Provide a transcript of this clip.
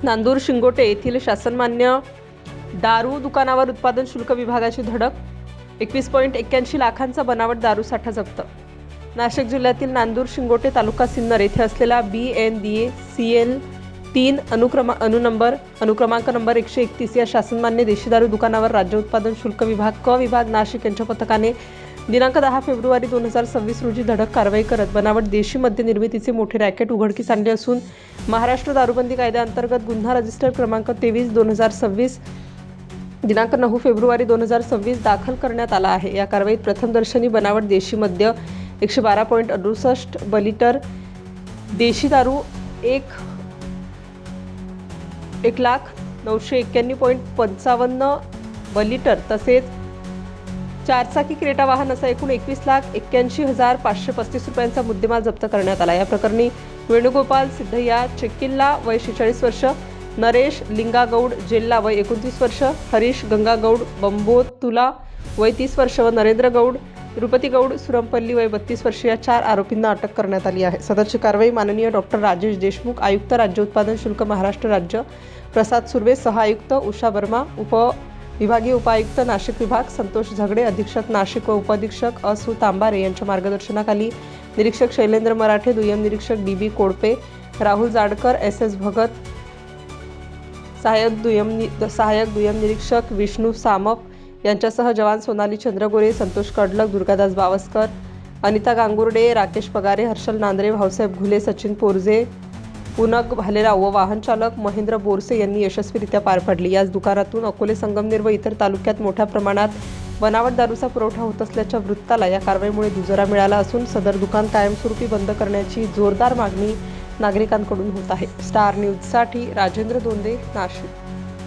नांदूर शिंगोटे येथील शासनमान्य दारू दुकानावर उत्पादन शुल्क विभागाची धडक. 21.81 लाखांचा बनावट दारू साठा जप्त. नाशिक जिल्ह्यातील नांदूर शिंगोटे तालुका सिन्नर येथे असलेल्या BNDCL 3 अनुक्रमांक नंबर 131 या शासनमान्य देशी दारू दुकानावर राज्य उत्पादन शुल्क विभाग क विभाग नाशिक यांच्या पथकाने दिनांक 10 फेब्रुवारी 2026 रोजी धडक कारवाई करत बनावट देशी मद्य निर्मितीचे मोठे रॅकेट उघडकीस आणले असून महाराष्ट्र दारूबंदी कायद्याअंतर्गत गुन्हा रजिस्टर क्रमांक 23/2026 दिनांक 9 फेब्रुवारी 2026 दाखल करण्यात आला आहे. या कारवाईत प्रथमदर्शनी बनावट देशी मद्य 112.68 बलिटर, देशी दारू 1,991.55 बलिटर तसेच चारचाकी क्रेटा वाहन असा एकूण 21,81,535 रुपयांचा मुद्देमाल जप्त करण्यात आला. या प्रकरणी वेणुगोपाल सिद्धय्या चेक्किल्ला वय 46 वर्ष, नरेश लिंगागौड जेल्ला वय 29 वर्ष, हरीश गंगागौड बंबोतुला वय 30 वर्ष व नरेंद्र गौड तिरुपती गौड सुरमपल्ली वय 32 वर्ष या 4 आरोपींना अटक करण्यात आली आहे. सदरची कारवाई माननीय डॉक्टर राजेश देशमुख, आयुक्त राज्य उत्पादन शुल्क महाराष्ट्र राज्य, प्रसाद सुर्वे सह आयुक्त, उषा वर्मा विभागीय उपायुक्त नाशिक विभाग, संतोष झगडे अधीक्षक नाशिक व उपअधीक्षक असू तांबारे यांच्या मार्गदर्शनाखाली निरीक्षक शैलेंद्र मराठे, दुय्यम निरीक्षक DB कोडपे, राहुल जाडकर, SS भगत, सहाय्यक दुय्यम निरीक्षक विष्णू सामप यांच्यासह जवान सोनाली चंद्रगोरे, संतोष कडलक, दुर्गादास बावस्कर, अनिता गांगुर्डे, राकेश पगारे, हर्षल नांद्रे, भाऊसाहेब घुले, सचिन पोरजे, पुनक भालेराव व वाहन चालक महेंद्र बोरसे यांनी यशस्वीरित्या पार पाडली. याच दुकानातून अकोले, संगमनेर व इतर तालुक्यात मोठ्या प्रमाणात बनावट दारूचा पुरवठा होत असल्याच्या वृत्ताला या कारवाईमुळे दुजोरा मिळाला असून सदर दुकान कायमस्वरूपी बंद करण्याची जोरदार मागणी नागरिकांकडून होत आहे. स्टार न्यूजसाठी राजेंद्र दोंदे, नाशिक.